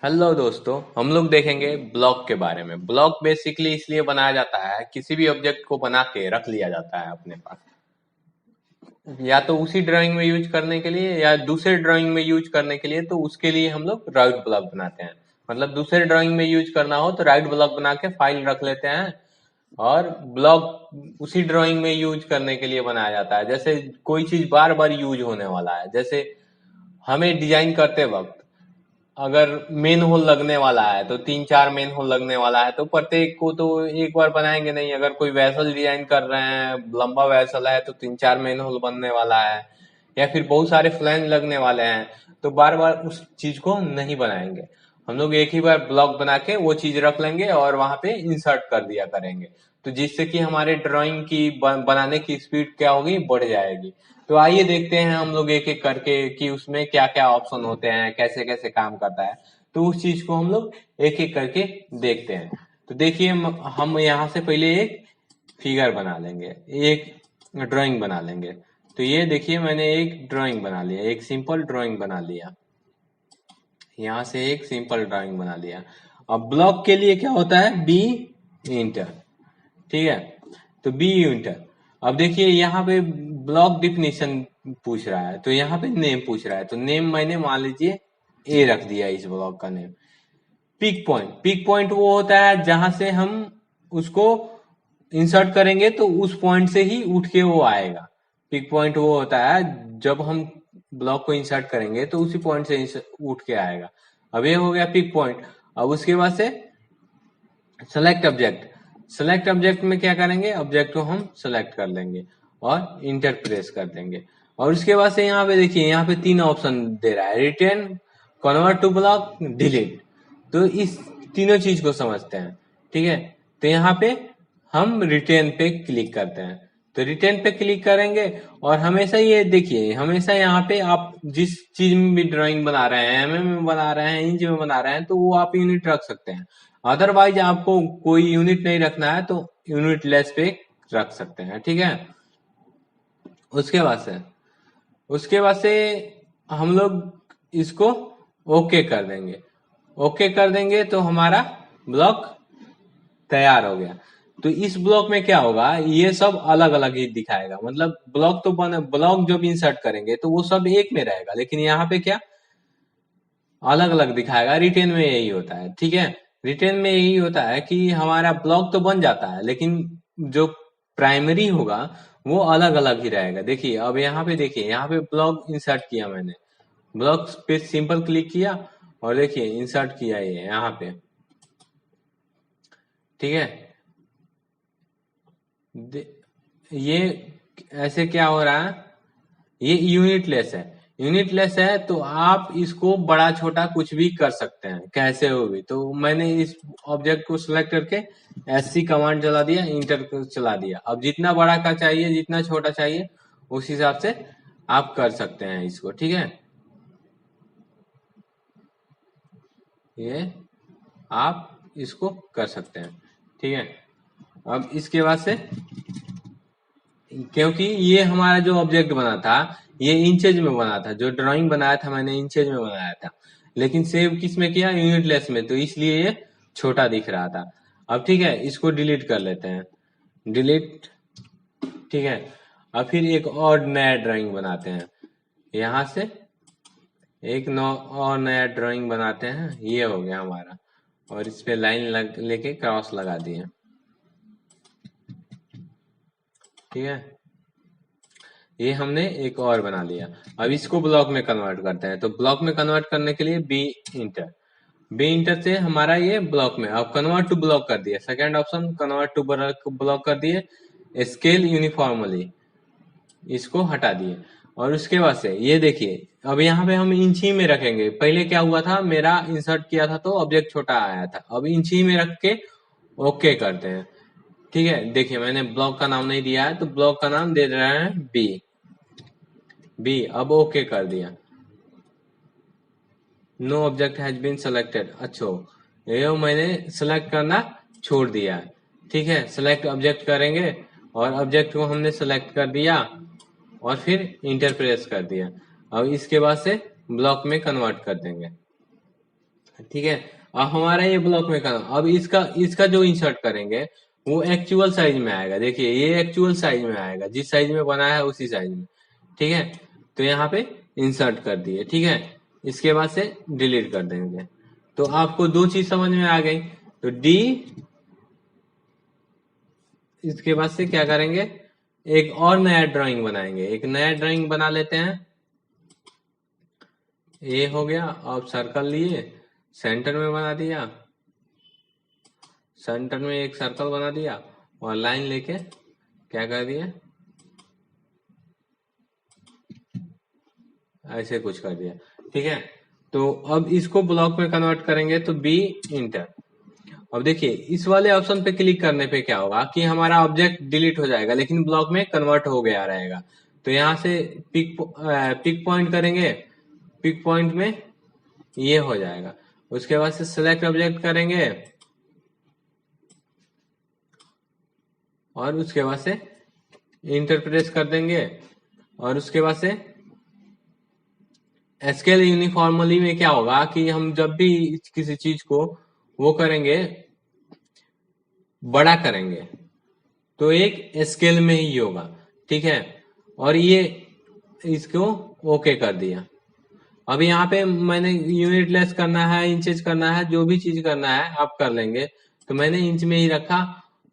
Hello दोस्तों, हम लोग देखेंगे ब्लॉक के बारे में। ब्लॉक बेसिकली इसलिए बनाया जाता है, किसी भी ऑब्जेक्ट को बना के रख लिया जाता है अपने पास, या तो उसी ड्राइंग में यूज करने के लिए या दूसरे ड्राइंग में यूज करने के लिए। तो उसके लिए हम लोग राइट ब्लॉक बनाते हैं। मतलब दूसरे ड्राइंग में यूज करना हो तो राइट ब्लॉक बना के फाइल रख लेते हैं, और ब्लॉक उसी ड्राइंग में यूज करने के लिए बनाया जाता है। जैसे कोई चीज बार बार यूज होने वाला है, जैसे हमें डिजाइन करते वक्त अगर मेन होल लगने वाला है तो 3-4 मेन होल लगने वाला है, तो प्रत्येक को तो एक बार बनाएंगे नहीं। अगर कोई वैसल डिजाइन कर रहे हैं, लंबा वैसल है, तो 3-4 मेन होल बनने वाला है, या फिर बहुत सारे फ्लैंज लगने वाले हैं, तो बार बार उस चीज को नहीं बनाएंगे। हम लोग एक ही बार ब्लॉक बना के वो चीज रख लेंगे और वहां पे इंसर्ट कर दिया करेंगे, तो जिससे कि हमारे ड्राइंग की बनाने की स्पीड क्या होगी, बढ़ जाएगी। तो आइए देखते हैं हम लोग एक एक करके कि उसमें क्या क्या ऑप्शन होते हैं, कैसे कैसे काम करता है। तो उस चीज को हम लोग एक एक करके देखते हैं। तो देखिए, हम यहाँ से पहले एक फिगर बना लेंगे, एक ड्राइंग बना लेंगे। तो ये देखिए, मैंने एक ड्राइंग बना लिया, एक सिंपल ड्राइंग बना लिया। यहाँ से एक सिंपल ड्राइंग बना लिया। अब ब्लॉक के लिए क्या होता है, बी इंटर। ठीक है, तो बी इंटर। अब देखिए यहाँ पे ब्लॉक डिफिनेशन पूछ रहा है, तो यहाँ पे नेम पूछ रहा है, तो नेम मैंने मान लीजिए ए रख दिया, इस ब्लॉक का नेम। पिक पॉइंट वो होता है जहां से हम उसको इंसर्ट करेंगे, तो उस पॉइंट से ही उठ के वो आएगा। पिक पॉइंट वो होता है जब हम ब्लॉक को इंसर्ट करेंगे तो उसी पॉइंट से उठ के आएगा। अब ये हो गया पिक पॉइंट। अब उसके बाद से सेलेक्ट ऑब्जेक्ट। सेलेक्ट ऑब्जेक्ट में क्या करेंगे, ऑब्जेक्ट को हम सेलेक्ट कर लेंगे और इंटर प्रेस कर देंगे। और उसके बाद से यहाँ पे देखिए, यहाँ पे 3 ऑप्शन दे रहा है, return, convert to block, delete. तो इस तीनों चीज को समझते हैं। ठीक है, तो यहाँ पे हम रिटर्न पे क्लिक करते हैं। तो रिटर्न पे क्लिक करेंगे, और हमेशा ये देखिए, हमेशा यहाँ पे आप जिस चीज में भी ड्राइंग बना रहे हैं, एमएम में बना रहे हैं, इंच में बना रहे हैं, तो वो आप यूनिट रख सकते हैं। अदरवाइज आपको कोई यूनिट नहीं रखना है तो यूनिट लेस पे रख सकते हैं। ठीक है, उसके बाद से हम लोग इसको ओके कर देंगे। ओके कर देंगे तो हमारा ब्लॉक तैयार हो गया। तो इस ब्लॉक में क्या होगा, ये सब अलग अलग ही दिखाएगा। मतलब ब्लॉक तो ब्लॉक जब इंसर्ट करेंगे तो वो सब एक में रहेगा, लेकिन यहाँ पे क्या अलग अलग दिखाएगा। रिटेन में यही होता है। ठीक है, रिटेन में यही होता है कि हमारा ब्लॉक तो बन जाता है, लेकिन जो प्राइमरी होगा वो अलग अलग ही रहेगा। देखिए, अब यहाँ पे देखिए, यहाँ पे ब्लॉक इंसर्ट किया मैंने, ब्लॉक पे सिंपल क्लिक किया और देखिए इंसर्ट किया ये यहाँ पे। ठीक है, ये ऐसे क्या हो रहा है, ये यूनिटलेस है। यूनिटलेस है तो आप इसको बड़ा छोटा कुछ भी कर सकते हैं, कैसे हो भी। तो मैंने इस ऑब्जेक्ट को सिलेक्ट करके एससी कमांड चला दिया, इंटर चला दिया। अब जितना बड़ा का चाहिए, जितना छोटा चाहिए, उस हिसाब से आप कर सकते हैं इसको। ठीक है, ये आप इसको कर सकते हैं। ठीक है, अब इसके बाद से, क्योंकि ये हमारा जो ऑब्जेक्ट बना था ये इंचेज में बना था, जो ड्राइंग बनाया था मैंने इंचेज में बनाया था, लेकिन सेव किस में किया, यूनिटलेस में, तो इसलिए ये छोटा दिख रहा था। अब ठीक है, इसको डिलीट कर लेते हैं, डिलीट। ठीक है, अब फिर एक और नया ड्राइंग बनाते हैं। यहाँ से एक और नया ड्राइंग बनाते हैं। ये हो गया हमारा, और इस पे लाइन लेके क्रॉस लगा दिए। ठीक है, ये हमने एक और बना लिया। अब इसको ब्लॉक में कन्वर्ट करते हैं। तो ब्लॉक में कन्वर्ट करने के लिए बी इंटर। बी इंटर से हमारा ये ब्लॉक में, अब कन्वर्ट टू ब्लॉक कर दिया, second option convert to block कर दिए, स्केल यूनिफॉर्मली इसको हटा दिए। और उसके बाद से ये देखिए, अब यहाँ पे हम इंची में रखेंगे। पहले क्या हुआ था, मेरा इंसर्ट किया था तो ऑब्जेक्ट छोटा आया था, अब इंची में रख के ओके करते हैं। ठीक है, देखिए मैंने ब्लॉक का नाम नहीं दिया है, तो ब्लॉक का नाम दे रहे हैं बी। अब ओके कर दिया। No object has been selected. अच्छा, ये मैंने सेलेक्ट करना छोड़ दिया है। ठीक है, सेलेक्ट ऑब्जेक्ट करेंगे, और ऑब्जेक्ट को हमने सेलेक्ट कर दिया और फिर इंटर प्रेस कर दिया। अब इसके बाद से ब्लॉक में कन्वर्ट कर देंगे। ठीक है। अब हमारा ये ब्लॉक में करना, अब इसका इसका जो इंसर्ट करेंगे वो एक्चुअल साइज में आएगा। देखिए ये एक्चुअल साइज में आएगा, जिस साइज में बनाया है उसी साइज में। ठीक है, तो यहाँ पे इंसर्ट कर दिए। ठीक है, इसके बाद से डिलीट कर देंगे। तो आपको दो चीज समझ में आ गई। तो डी, इसके बाद से क्या करेंगे, एक और नया ड्राइंग बनाएंगे। एक नया ड्राइंग बना लेते हैं। ये हो गया। अब सर्कल लिए, सेंटर में बना दिया, सेंटर में एक सर्कल बना दिया और लाइन लेके क्या कर दिया, ऐसे कुछ कर दिया। ठीक है, तो अब इसको ब्लॉक में कन्वर्ट करेंगे तो बी इंटर। अब देखिए इस वाले ऑप्शन पे क्लिक करने पे क्या होगा कि हमारा ऑब्जेक्ट डिलीट हो जाएगा लेकिन ब्लॉक में कन्वर्ट हो गया रहेगा। तो यहाँ से पिक पॉइंट करेंगे, पिक पॉइंट में ये हो जाएगा। उसके बाद से सिलेक्ट ऑब्जेक्ट करेंगे और उसके बाद से इंटर प्रेस कर देंगे और उसके बाद से स्केल यूनिफॉर्मली में क्या होगा कि हम जब भी किसी चीज को वो करेंगे, बड़ा करेंगे, तो एक स्केल में ही होगा। ठीक है, और ये इसको ओके कर दिया। अब यहाँ पे मैंने यूनिट लेस करना है, इंचेज करना है, जो भी चीज करना है आप कर लेंगे। तो मैंने इंच में ही रखा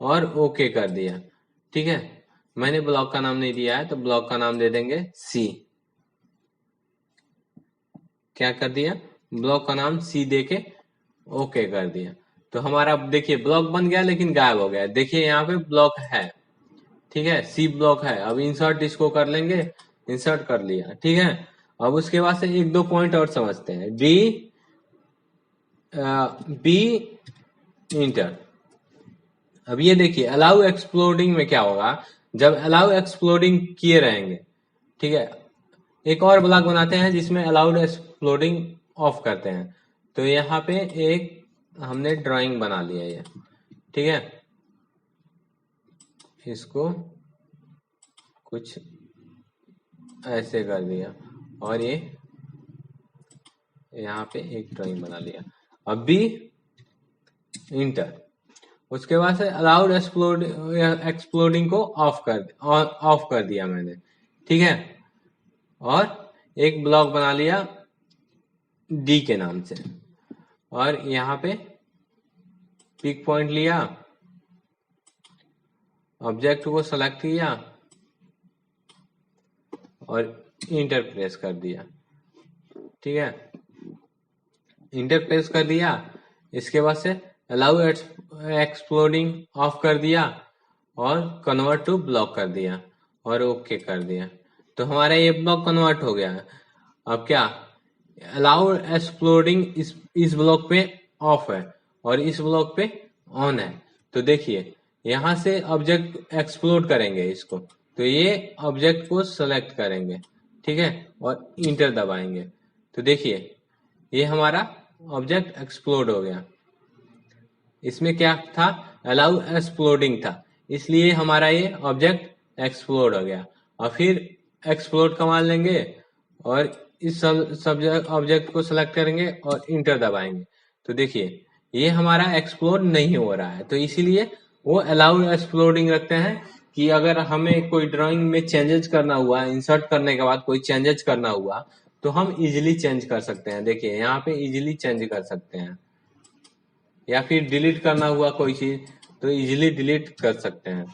और ओके कर दिया। ठीक है, मैंने ब्लॉक का नाम नहीं दिया है तो ब्लॉक का नाम दे देंगे सी। क्या कर दिया, ब्लॉक का नाम सी देके ओके कर दिया। तो हमारा देखिए ब्लॉक बन गया लेकिन गायब हो गया। देखिए यहाँ पे ब्लॉक है। ठीक है, सी ब्लॉक है। अब इंसर्ट इसको कर लेंगे, इंसर्ट कर लिया। ठीक है, अब उसके बाद से एक दो पॉइंट और समझते हैं। B enter. अब ये देखिए अलाउ एक्सप्लोडिंग में क्या होगा, जब अलाउ एक्सप्लोडिंग किए रहेंगे। ठीक है, एक और ब्लॉक बनाते हैं जिसमें अलाउड एक्सप्लोडिंग ऑफ करते हैं। तो यहाँ पे एक हमने ड्राइंग बना लिया ये। ठीक है, इसको कुछ ऐसे कर दिया और ये यहाँ पे एक ड्राइंग बना लिया। अब भी इंटर। उसके बाद से अलाउड एक्सप्लोडिंग को ऑफ कर दिया मैंने। ठीक है, और एक ब्लॉक बना लिया डी के नाम से और यहाँ पे पिक पॉइंट लिया, ऑब्जेक्ट को सेलेक्ट किया और इंटर प्रेस कर दिया। ठीक है, इंटर प्रेस कर दिया। इसके बाद से अलाउ एक्सप्लोडिंग ऑफ कर दिया और कन्वर्ट टू ब्लॉक कर दिया और ओके कर दिया। तो हमारा ये ब्लॉक कन्वर्ट हो गया। अब क्या, अलाउ एक्सप्लोडिंग इस ब्लॉक पे ऑफ है और इस ब्लॉक पे ऑन है। तो देखिए यहां से ऑब्जेक्ट एक्सप्लोड करेंगे इसको, तो ये ऑब्जेक्ट को सेलेक्ट करेंगे। ठीक है, और इंटर दबाएंगे। तो देखिए ये हमारा ऑब्जेक्ट एक्सप्लोड हो गया। इसमें क्या था, अलाउ एक्सप्लोडिंग था, इसलिए हमारा ये ऑब्जेक्ट एक्सप्लोड हो गया। और फिर एक्सप्लोड कमांड लेंगे और इस सब्जेक्ट ऑब्जेक्ट को सिलेक्ट करेंगे और इंटर दबाएंगे। तो देखिए ये हमारा एक्सप्लोड नहीं हो रहा है, तो इसीलिए वो अलाउ एक्सप्लोडिंग रखते हैं कि अगर हमें कोई ड्राइंग में चेंजेस करना हुआ, इंसर्ट करने के बाद कोई चेंजेस करना हुआ तो हम इजिली चेंज कर सकते हैं। देखिए यहाँ पे इजिली चेंज कर सकते हैं, या फिर डिलीट करना हुआ कोई चीज तो इजिली डिलीट कर सकते हैं।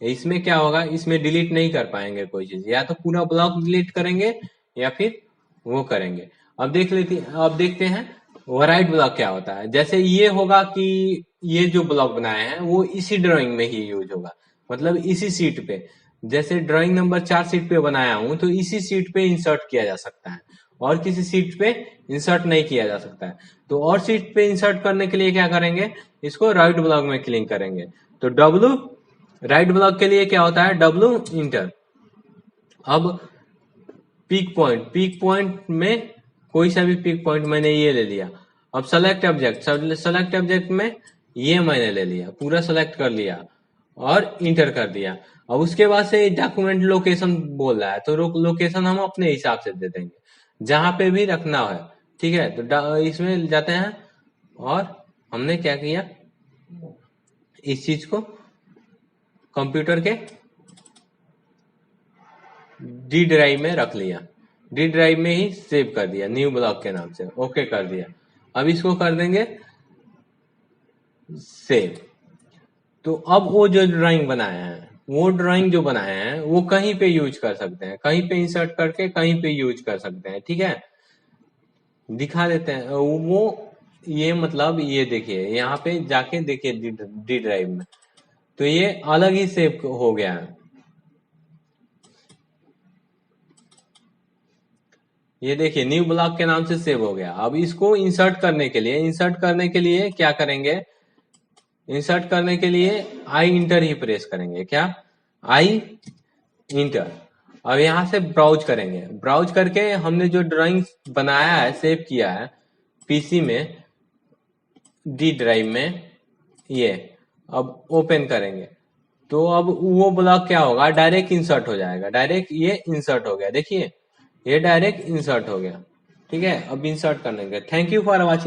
इसमें क्या होगा, इसमें डिलीट नहीं कर पाएंगे कोई चीज, या तो पूरा ब्लॉक डिलीट करेंगे या फिर वो करेंगे। अब देखते हैं ओवरराइड ब्लॉक क्या होता है। जैसे ये होगा कि ये जो ब्लॉक बनाए हैं वो इसी ड्राइंग में ही यूज होगा, मतलब इसी सीट पे। जैसे ड्राइंग नंबर 4 सीट पे बनाया हूं तो इसी सीट पे इंसर्ट किया जा सकता है और किसी सीट पे इंसर्ट नहीं किया जा सकता है। तो और सीट पे इंसर्ट करने के लिए क्या करेंगे, इसको राइट ब्लॉक में क्लिक करेंगे। तो डब्लू राइट ब्लॉक के लिए क्या होता है, डब्लू इंटर। अब पिक पॉइंट में कोई सा भी पिक पॉइंट मैंने ये ले लिया। अब सेलेक्ट ऑब्जेक्ट में ये मैंने ले लिया, पूरा सेलेक्ट कर लिया और इंटर कर दिया। अब उसके बाद से डॉक्यूमेंट लोकेशन बोल रहा है तो लोकेशन हम अपने हिसाब से दे देंगे जहां पे भी रखना है। ठीक है, तो इसमें जाते हैं और हमने क्या किया, इस चीज को कंप्यूटर के डी ड्राइव में रख लिया, डी ड्राइव में ही सेव कर दिया न्यू ब्लॉक के नाम से, ओके कर दिया। अब इसको कर देंगे सेव। तो अब वो जो ड्राइंग बनाया है, वो ड्राइंग जो बनाया है वो कहीं पे यूज कर सकते हैं, कहीं पे इंसर्ट करके कहीं पे यूज कर सकते हैं, ठीक है। दिखा देते हैं वो, ये मतलब ये देखिए यहाँ पे जाके देखिए डी ड्राइव में, तो ये अलग ही सेव हो गया है। ये देखिए न्यू ब्लॉक के नाम से सेव हो गया। अब इसको इंसर्ट करने के लिए क्या करेंगे, इंसर्ट करने के लिए आई इंटर ही प्रेस करेंगे, क्या आई इंटर। अब यहां से ब्राउज करेंगे, ब्राउज करके हमने जो ड्राइंग बनाया है, सेव किया है पीसी में डी ड्राइव में, ये अब ओपन करेंगे तो अब वो ब्लॉक क्या होगा, डायरेक्ट इंसर्ट हो जाएगा, डायरेक्ट ये इंसर्ट हो गया, देखिए ये डायरेक्ट इंसर्ट हो गया, ठीक है। अब इंसर्ट करने के, थैंक यू फॉर वॉचिंग।